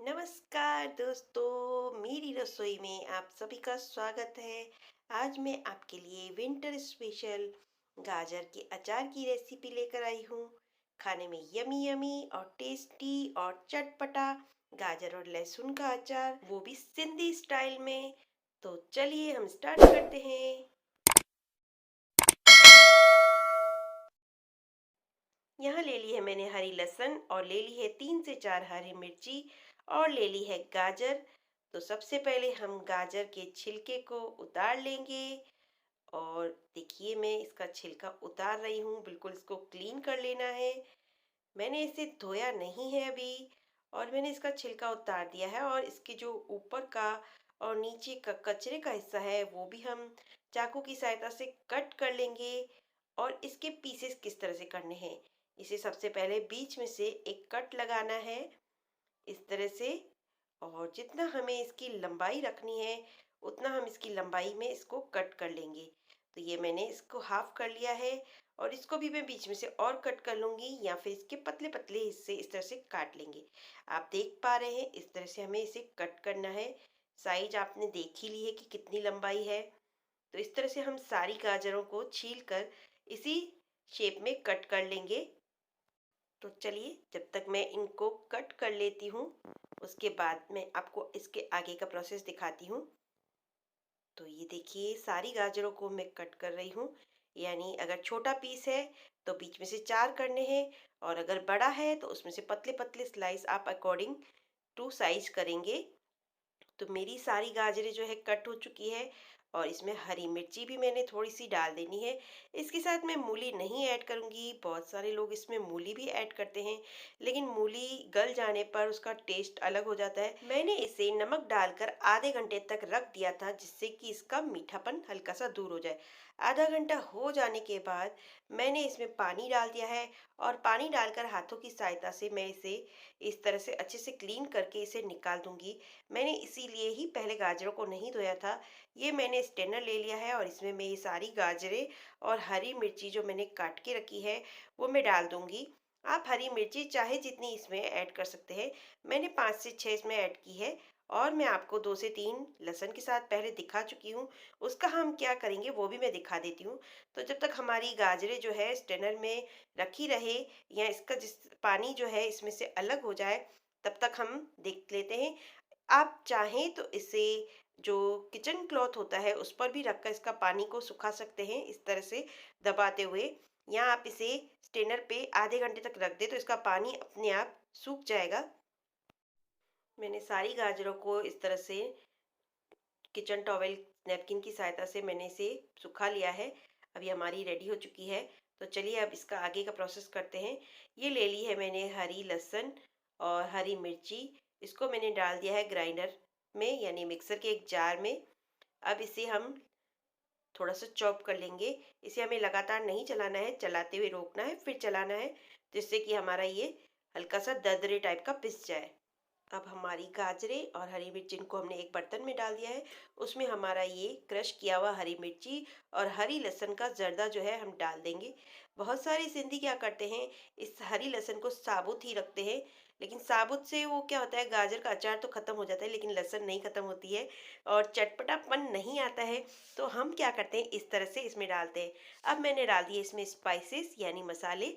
नमस्कार दोस्तों, मेरी रसोई में आप सभी का स्वागत है। आज मैं आपके लिए विंटर स्पेशल गाजर के अचार की रेसिपी लेकर आई हूँ। खाने में यमी यमी और टेस्टी और चटपटा गाजर और लहसुन का अचार, वो भी सिंधी स्टाइल में। तो चलिए हम स्टार्ट करते हैं। यहाँ ले ली है मैंने हरी लहसुन और ले ली है 3 से 4 हरी मिर्ची और ले ली है गाजर। तो सबसे पहले हम गाजर के छिलके को उतार लेंगे। और देखिए मैं इसका छिलका उतार रही हूँ, बिल्कुल इसको क्लीन कर लेना है। मैंने इसे धोया नहीं है अभी। और मैंने इसका छिलका उतार दिया है और इसके जो ऊपर का और नीचे का कचरे का हिस्सा है वो भी हम चाकू की सहायता से कट कर लेंगे। और इसके पीसेस किस तरह से करने हैं, इसे सबसे पहले बीच में से एक कट लगाना है, इस तरह से। और जितना हमें इसकी लंबाई रखनी है उतना हम इसकी लंबाई में इसको कट कर लेंगे। तो ये मैंने इसको हाफ कर लिया है। और इसको भी मैं बीच में से और कट कर लूँगी या फिर इसके पतले पतले हिस्से इस तरह से काट लेंगे। आप देख पा रहे हैं इस तरह से हमें इसे कट करना है। साइज आपने देख ही ली है कि कितनी लंबाई है। तो इस तरह से हम सारी गाजरों को छील कर इसी शेप में कट कर लेंगे। तो चलिए जब तक मैं इनको कट कर लेती हूँ उसके बाद मैं आपको इसके आगे का प्रोसेस दिखाती हूँ। तो ये देखिए सारी गाजरों को मैं कट कर रही हूँ। यानी अगर छोटा पीस है तो बीच में से 4 करने हैं, और अगर बड़ा है तो उसमें से पतले पतले स्लाइस आप अकॉर्डिंग टू साइज करेंगे। तो मेरी सारी गाजरें जो है कट हो चुकी है। और इसमें हरी मिर्ची भी मैंने थोड़ी सी डाल देनी है। इसके साथ मैं मूली नहीं ऐड करूँगी, बहुत सारे लोग इसमें मूली भी ऐड करते हैं, लेकिन मूली गल जाने पर उसका टेस्ट अलग हो जाता है। मैंने इसे नमक डालकर आधे घंटे तक रख दिया था जिससे कि इसका मीठापन हल्का सा दूर हो जाए। आधा घंटा हो जाने के बाद मैंने इसमें पानी डाल दिया है। और पानी डालकर हाथों की सहायता से मैं इसे इस तरह से अच्छे से क्लीन करके इसे निकाल दूंगी। मैंने इसीलिए ही पहले गाजरों को नहीं धोया था। ये मैंने स्टेनर ले लिया है और इसमें मैं ये सारी गाजरें और हरी मिर्ची जो मैंने काट के रखी है वो मैं डाल दूंगी। आप हरी मिर्ची चाहे जितनी इसमें ऐड कर सकते हैं। मैंने 5 से 6 इसमें ऐड की है। और मैं आपको 2 से 3 लहसुन के साथ पहले दिखा चुकी हूँ। उसका हम क्या करेंगे वो भी मैं दिखा देती हूँ। तो जब तक हमारी गाजरें जो है स्टेनर में रखी रहे या इसका जिस पानी जो है इसमें से अलग हो जाए, तब तक हम देख लेते हैं। आप चाहें तो इसे जो किचन क्लॉथ होता है उस पर भी रखकर इसका पानी को सुखा सकते हैं, इस तरह से दबाते हुए। या आप इसे स्टेनर पे आधे घंटे तक रख दे तो इसका पानी अपने आप सूख जाएगा। मैंने सारी गाजरों को इस तरह से किचन टॉवेल नैपकिन की सहायता से मैंने इसे सुखा लिया है। अभी हमारी रेडी हो चुकी है। तो चलिए अब इसका आगे का प्रोसेस करते हैं। ये ले ली है मैंने हरी लहसुन और हरी मिर्ची। इसको मैंने डाल दिया है ग्राइंडर में यानी मिक्सर के एक जार में। अब इसे हम थोड़ा सा चॉप कर लेंगे। इसे हमें लगातार नहीं चलाना है, चलाते हुए रोकना है फिर चलाना है, जिससे कि हमारा ये हल्का सा दरदरे टाइप का पिस जाए। अब हमारी गाजरें और हरी मिर्ची को हमने एक बर्तन में डाल दिया है। उसमें हमारा ये क्रश किया हुआ हरी मिर्ची और हरी लहसुन का जर्दा जो है हम डाल देंगे। बहुत सारे सिंधी क्या करते हैं, इस हरी लहसुन को साबुत ही रखते हैं। लेकिन साबुत से वो क्या होता है, गाजर का अचार तो खत्म हो जाता है लेकिन लहसुन नहीं खत्म होती है और चटपटापन नहीं आता है। तो हम क्या करते हैं, इस तरह से इसमें डालते हैं। अब मैंने डाल दिए इसमें स्पाइसेस यानी मसाले।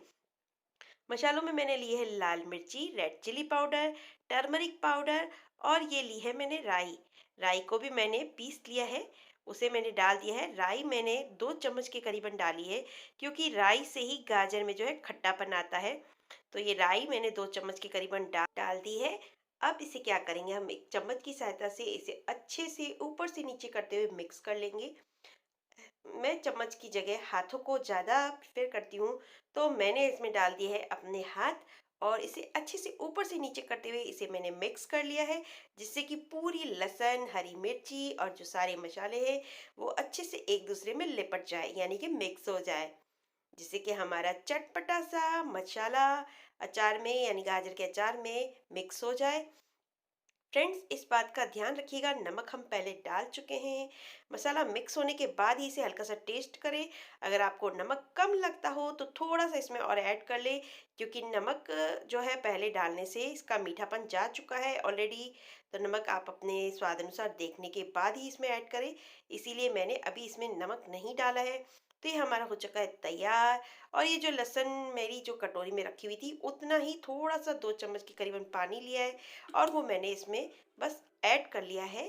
मसालों में मैंने ली है लाल मिर्ची, red chili powder, turmeric powder और ये ली है मैंने राई। राई को भी मैंने पीस लिया है, उसे मैंने डाल दिया है। राई मैंने 2 चम्मच के करीबन डाली है, क्योंकि राई से ही गाजर में जो है खट्टापन आता है। तो ये राई मैंने 2 चम्मच के करीबन डाल दी है। अब इसे क्या करेंगे, हम एक चम्मच की सहायता से इसे अच्छे से ऊपर से नीचे करते हुए मिक्स कर लेंगे। मैं चम्मच की जगह हाथों को ज़्यादा प्रेफर करती हूँ, तो मैंने इसमें डाल दिए है अपने हाथ। और इसे अच्छे से ऊपर से नीचे करते हुए इसे मैंने मिक्स कर लिया है, जिससे कि पूरी लहसुन, हरी मिर्ची और जो सारे मसाले हैं वो अच्छे से एक दूसरे में लिपट जाए यानी कि मिक्स हो जाए, जिससे कि हमारा चटपटा सा मसाला अचार में यानी गाजर के अचार में मिक्स हो जाए। फ्रेंड्स, इस बात का ध्यान रखिएगा, नमक हम पहले डाल चुके हैं। मसाला मिक्स होने के बाद ही इसे हल्का सा टेस्ट करें। अगर आपको नमक कम लगता हो तो थोड़ा सा इसमें और ऐड कर ले, क्योंकि नमक जो है पहले डालने से इसका मीठापन जा चुका है ऑलरेडी। तो नमक आप अपने स्वाद अनुसार देखने के बाद ही इसमें ऐड करें। इसीलिए मैंने अभी इसमें नमक नहीं डाला है। तो ये हमारा हो चुका है तैयार। और ये जो लहसुन मेरी जो कटोरी में रखी हुई थी, उतना ही थोड़ा सा 2 चम्मच के करीबन पानी लिया है और वो मैंने इसमें बस ऐड कर लिया है।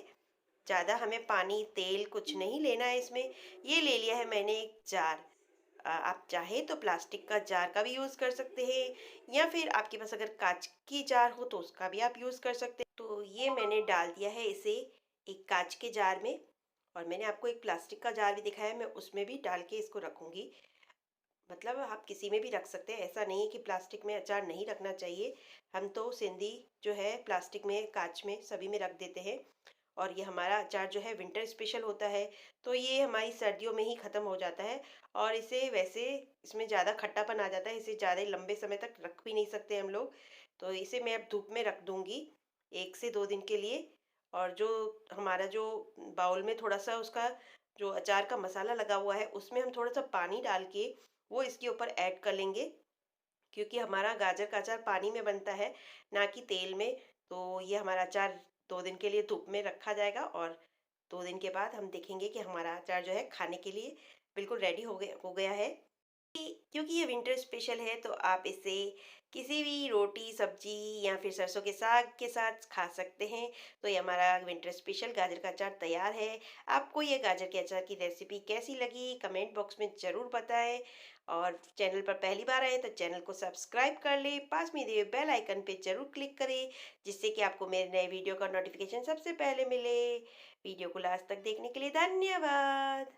ज़्यादा हमें पानी तेल कुछ नहीं लेना है इसमें। ये ले लिया है मैंने एक जार। आप चाहे तो प्लास्टिक का जार का भी यूज़ कर सकते हैं, या फिर आपके पास अगर कांच की जार हो तो उसका भी आप यूज़ कर सकते हैं। तो ये मैंने डाल दिया है इसे एक कांच के जार में। और मैंने आपको एक प्लास्टिक का जार भी दिखाया, मैं उसमें भी डाल के इसको रखूंगी। मतलब आप किसी में भी रख सकते हैं, ऐसा नहीं है कि प्लास्टिक में अचार नहीं रखना चाहिए। हम तो सिंधी जो है प्लास्टिक में, कांच में, सभी में रख देते हैं। और ये हमारा अचार जो है विंटर स्पेशल होता है, तो ये हमारी सर्दियों में ही ख़त्म हो जाता है। और इसे वैसे इसमें ज़्यादा खट्टापन आ जाता है, इसे ज़्यादा लंबे समय तक रख भी नहीं सकते हम लोग। तो इसे मैं अब धूप में रख दूँगी 1 से 2 दिन के लिए। और जो हमारा जो बाउल में थोड़ा-सा उसका जो अचार का मसाला लगा हुआ है, उसमें हम थोड़ा-सा पानी डाल के वो इसके ऊपर ऐड कर लेंगे, क्योंकि हमारा गाजर का अचार पानी में बनता है, ना कि तेल में। तो ये हमारा अचार 2 दिन के लिए धूप में रखा जाएगा और 2 दिन के बाद हम देखेंगे कि हमारा अचार जो है खाने के लिए बिल्कुल रेडी हो गया है। क्योंकि ये विंटर स्पेशल है तो आप इसे किसी भी रोटी, सब्जी या फिर सरसों के साग के साथ खा सकते हैं। तो ये हमारा विंटर स्पेशल गाजर का अचार तैयार है। आपको ये गाजर के अचार की रेसिपी कैसी लगी कमेंट बॉक्स में ज़रूर बताएं। और चैनल पर पहली बार आए तो चैनल को सब्सक्राइब कर लें, पास में दिए बेल आइकन पे ज़रूर क्लिक करें, जिससे कि आपको मेरे नए वीडियो का नोटिफिकेशन सबसे पहले मिले। वीडियो को लास्ट तक देखने के लिए धन्यवाद।